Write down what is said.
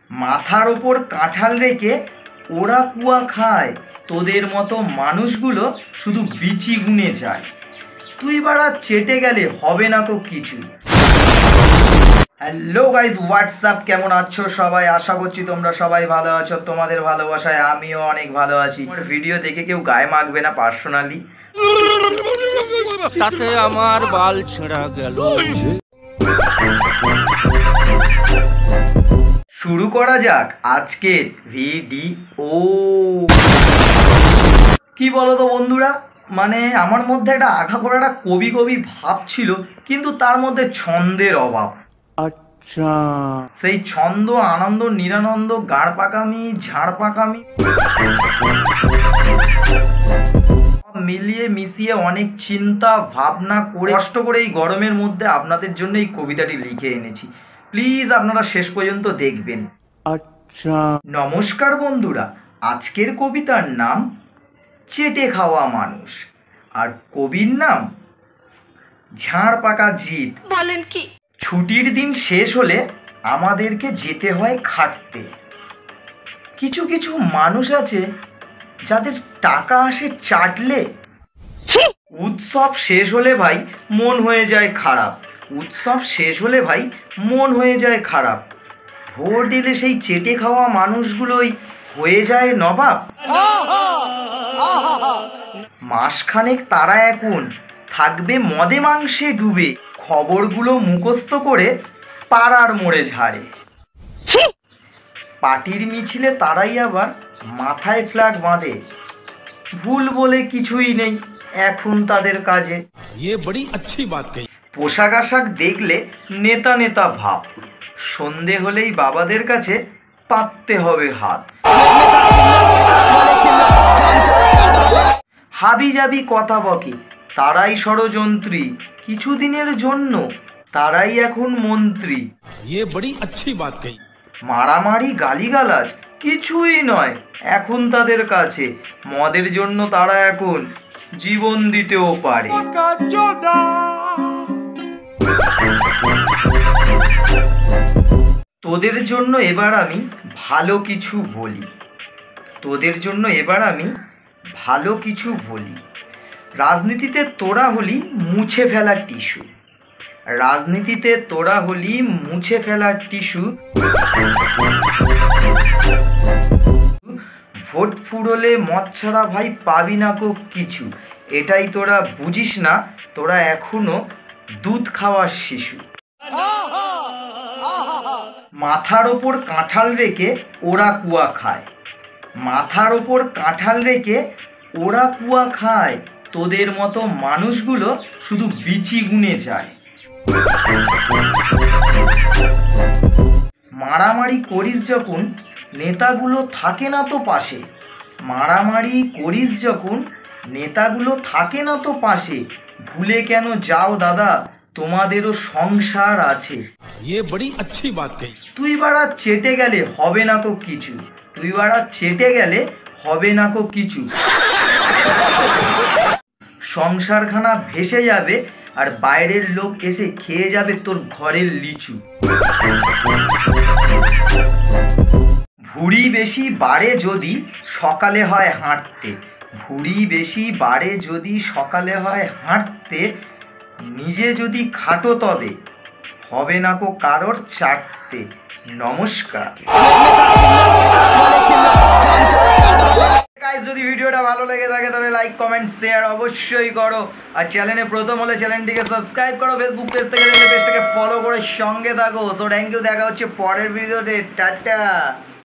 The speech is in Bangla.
মাথার ওপর কাঁঠাল রেখে ওরা কুয়া খায়, তোদের মতো মানুষগুলো শুধু বিচি গুনে যায়। তুই বাড়া চেটে গেলে হবে না তো কিছু। হ্যালো গাইজ, হোয়াটসঅ্যাপ, কেমন আছো সবাই? আশা করছি তোমরা সবাই ভালো আছো। তোমাদের ভালোবাসায় আমিও অনেক ভালো আছি। আমার ভিডিও দেখে কেউ গায়ে মাখবে না পার্সোনালি, তাতে আমার বাল ছেঁড়া গেল। শুরু করা যাক আজকের ভিডিও। কি বলো তো বন্ধুরা, মানে আমার মধ্যে একটা আঘা করে একটা কবি কবি ভাব ছিল, কিন্তু তার মধ্যে ছন্দের অভাব। আচ্ছা, সেই ছন্দ, আনন্দ, নিরানন্দ, গাড় পাকামি, ঝাড় পাকামি মিলিয়ে মিশিয়ে অনেক চিন্তা ভাবনা করে কষ্ট করে এই গরমের মধ্যে আপনাদের জন্য এই কবিতাটি লিখে এনেছি। প্লিজ আপনারা শেষ পর্যন্ত দেখবেন। আচ্ছা, নমস্কার বন্ধুরা, আজকের কবিতার নাম চেটে খাওয়া মানুষ, আর কবির নাম ঝাড় পাকা জিত। বলেন কি? ছুটির দিন শেষ হলে আমাদেরকে যেতে হয় খাটতে। কিছু কিছু মানুষ আছে যাদের টাকা আসে চাটলে। উৎসব শেষ হলে ভাই মন হয়ে যায় খারাপ। উৎসব শেষ হলে ভাই মন হয়ে যায় খারাপ। ভোট এলে সেই চেটে খাওয়া মানুষগুলোই হয়ে যায় নবাব। মাসখানেক তারা এখন থাকবে মদে মাংসে ডুবে, খবরগুলো মুখস্থ করে পাড়ার মোড়ে ঝাড়ে। পার্টির মিছিলে তারাই আবার মাথায় ফ্ল্যাগ বাঁধে। ভুল বলে কিছুই নেই এখন তাদের কাজে। পোশাক আশাক দেখলে নেতা নেতা ভাব, সন্ধে হলেই বাবাদের কাছে পাততে হবে হাত। হাবি যাবি কথা বকে, তারাই ষড়যন্ত্রী, কিছুদিনের জন্য তারাই এখন মন্ত্রী। মারামারি গালিগালাজ কিছুই নয় এখন তাদের কাছে, মদের জন্য তারা এখন জীবন দিতেও পারে। তোদের জন্য এবার আমি ভালো কিছু বলি, তোদের জন্য এবার আমি ভালো কিছু বলি। রাজনীতিতে তোরা হলি মুছে ফেলার টিস্যু, রাজনীতিতে তোরা হলি মুছে ফেলার টিস্যু। ভোট ফুরলে মদ ছাড়া ভাই পাবি না কো কিছু। এটাই তোরা বুঝিস না, তোরা এখনো দুধ খাওয়ার শিশু। মাথার ওপর কাঁঠাল রেখে ওরা কুয়া খায়, মাথার ওপর কাঁঠাল রেখে ওরা কুয়া খায়, তোদের মতো মানুষগুলো শুধু বিচি গুনে যায়। মারামারি করিস যখন নেতাগুলো থাকে না তো পাশে, মারামারি করিস যখন নেতাগুলো থাকে না তো পাশে। ভুলে কেন যাও দাদা, তোমাদেরও সংসার আছে। তুই বাড়া চেটে গেলে হবে না তো কিছু, তুই বাড়া চেটে গেলে হবে না কো কিছু। সংসারখানা ভেসে যাবে আর বাইরের লোক এসে খেয়ে যাবে তোর ঘরের লিচু। ভুঁড়ি বেশি বাড়ে যদি সকালে হয় হাঁটতে, ভুঁড়ি বেশি বাড়ে যদি সকালে হয় হাঁটতে। নিজে যদি খাটো তবে হবে না কো কারোর চাটতে। নমস্কার। গাইস, যদি ভিডিওটা ভালো লেগে থাকে তাহলে লাইক, কমেন্ট, শেয়ার অবশ্যই করো। আর চ্যানেলে প্রথম হলে চ্যানেলটিকে সাবস্ক্রাইব করো। ফেসবুক পেজ থেকে দেখলে পেজটাকে ফলো করে সঙ্গে থাকো। সো থ্যাংক ইউ, দেখা হচ্ছে পরের ভিডিওতে। টাটা।